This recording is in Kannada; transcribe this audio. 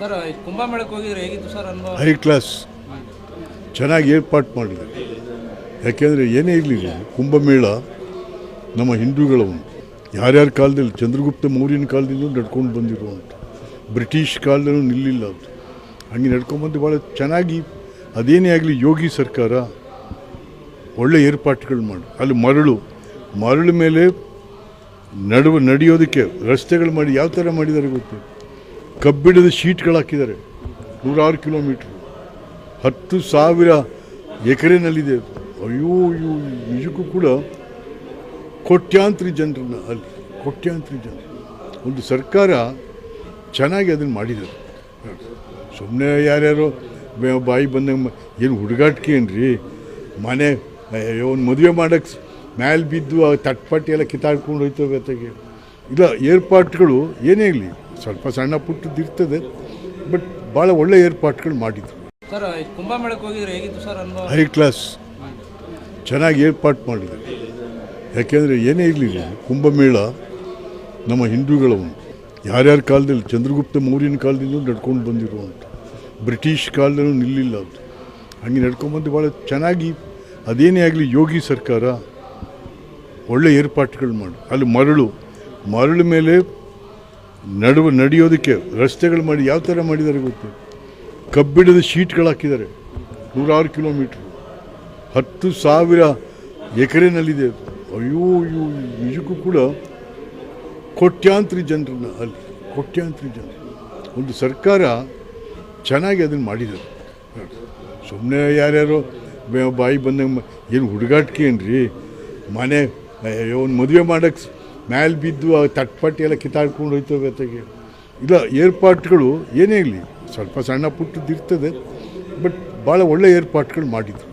ಸರ್ ಕುಂಭಮೇಳಕ್ಕೆ ಹೋಗಿದ್ರೆ ಹೇಗಿತ್ತು ಸರ್ ಅನುಭವ? ಹೈ ಕ್ಲಾಸ್ ಚೆನ್ನಾಗಿ ಏರ್ಪಾಟ್ ಮಾಡಿದ್ದಾರೆ. ಯಾಕೆಂದರೆ ಏನೇ ಇರಲಿ, ಕುಂಭಮೇಳ ನಮ್ಮ ಹಿಂದೂಗಳ ಒಂದು ಯಾರ್ಯಾರ ಕಾಲದಲ್ಲಿ ಚಂದ್ರಗುಪ್ತ ಮೌರ್ಯನ ಕಾಲದಿಂದ ನಡ್ಕೊಂಡು ಬಂದಿರುವಂಥ, ಬ್ರಿಟಿಷ್ ಕಾಲದಲ್ಲೂ ನಿಲ್ಲಿಲ್ಲ ಅದು. ಹಂಗೆ ನಡ್ಕೊಂಡ್ಬಂದು ಭಾಳ ಚೆನ್ನಾಗಿ, ಅದೇನೇ ಆಗಲಿ ಯೋಗಿ ಸರ್ಕಾರ ಒಳ್ಳೆ ಏರ್ಪಾಟ್ಗಳು ಮಾಡಿ ಅಲ್ಲಿ ಮರಳು ಮೇಲೆ ನಡೆಯೋದಕ್ಕೆ ರಸ್ತೆಗಳು ಮಾಡಿ ಯಾವ ಥರ ಮಾಡಿದ್ದಾರೆ ಗೊತ್ತು. ಕಬ್ಬಿಣದ ಶೀಟ್ಗಳು ಹಾಕಿದ್ದಾರೆ, 106 ಕಿಲೋಮೀಟ್ರ್, 10,000 ಎಕರೆನಲ್ಲಿದೆ. ಅಯ್ಯೋ ನಿಜಕ್ಕೂ ಕೂಡ ಕೋಟ್ಯಾಂತರ ಜನರನ್ನ ಅಲ್ಲಿ ಒಂದು ಸರ್ಕಾರ ಚೆನ್ನಾಗಿ ಅದನ್ನು ಮಾಡಿದ್ದಾರೆ. ಸುಮ್ಮನೆ ಯಾರ್ಯಾರೋ ಬಾಯಿ ಬಂದಂಗೆ ಏನು ಹುಡುಗಾಟಿಕೆ ಏನ್ರಿ, ಮನೆ ಒಂದು ಮದುವೆ ಮಾಡೋಕ್ಕೆ ಮ್ಯಾಲೆ ಬಿದ್ದು ಆ ತಟ್ಪಟ್ಟಿ ಎಲ್ಲ ಕಿತ್ತಾಡ್ಕೊಂಡು ಹೋಯ್ತವೆ ಅತ್ತಗೆ. ಇಲ್ಲ, ಏರ್ಪಾಟ್ಗಳು ಏನೇ ಇರಲಿ ಸ್ವಲ್ಪ ಸಣ್ಣ ಪುಟ್ಟದ್ದು ಇರ್ತದೆ, ಬಟ್ ಭಾಳ ಒಳ್ಳೆ ಏರ್ಪಾಟ್ಗಳು ಮಾಡಿದ್ರು. ಸರ್ ಕುಂಭಮೇಳಕ್ಕೆ ಹೋಗಿದ್ರೆ ಹೇಗಿತ್ತು ಸರ್ ಅನುಭವ? ಹೈ ಕ್ಲಾಸ್ ಚೆನ್ನಾಗಿ ಏರ್ಪಾಟ್ ಮಾಡಿದ್ದಾರೆ. ಯಾಕೆಂದರೆ ಏನೇ ಇರಲಿ, ಕುಂಭಮೇಳ ನಮ್ಮ ಹಿಂದೂಗಳ ಒಂದು ಯಾರ್ಯಾರ ಕಾಲದಲ್ಲಿ ಚಂದ್ರಗುಪ್ತ ಮೌರ್ಯನ ಕಾಲದಿಂದ ನಡ್ಕೊಂಡು ಬಂದಿರುವಂಥ, ಬ್ರಿಟಿಷ್ ಕಾಲದಲ್ಲೂ ನಿಲ್ಲಿಲ್ಲ ಅದು. ಹಂಗೆ ನಡ್ಕೊಂಡ್ಬಂದು ಭಾಳ ಚೆನ್ನಾಗಿ, ಅದೇನೇ ಆಗಲಿ ಯೋಗಿ ಸರ್ಕಾರ ಒಳ್ಳೆ ಏರ್ಪಾಟ್ಗಳು ಮಾಡಿ ಅಲ್ಲಿ ಮರಳು ಮೇಲೆ ನಡೆಯೋದಕ್ಕೆ ರಸ್ತೆಗಳು ಮಾಡಿ ಯಾವ ಥರ ಮಾಡಿದ್ದಾರೆ ಗೊತ್ತು. ಕಬ್ಬಿಣದ ಶೀಟ್ಗಳು ಹಾಕಿದ್ದಾರೆ, 106 ಕಿಲೋಮೀಟ್ರ್, 10,000 ಎಕರೆನಲ್ಲಿದೆ. ಅಯ್ಯೋ ನಿಜಕ್ಕೂ ಕೂಡ ಕೋಟ್ಯಾಂತರ ಜನರನ್ನ ಅಲ್ಲಿ ಒಂದು ಸರ್ಕಾರ ಚೆನ್ನಾಗಿ ಅದನ್ನು ಮಾಡಿದ್ದಾರೆ. ಸುಮ್ಮನೆ ಯಾರ್ಯಾರೋ ಬಾಯಿ ಬಂದಂಗೆ ಏನು ಹುಡುಗಾಟಿಕೆ ಏನ್ರಿ, ಮನೆ ಒಂದು ಮದುವೆ ಮಾಡೋಕ್ಕೆ ಮ್ಯಾಲೆ ಬಿದ್ದು ಆ ತಟ್ಪಟ್ಟಿ ಎಲ್ಲ ಕಿತ್ತಾಡ್ಕೊಂಡು ಹೋಯ್ತವೆ ಅತ್ತಗೆ. ಇಲ್ಲ, ಏರ್ಪಾಟ್ಗಳು ಏನೇ ಇರಲಿ ಸ್ವಲ್ಪ ಸಣ್ಣ ಪುಟ್ಟದ್ದು ಇರ್ತದೆ, ಬಟ್ ಭಾಳ ಒಳ್ಳೆ ಏರ್ಪಾಟ್ಗಳು ಮಾಡಿದ್ರು.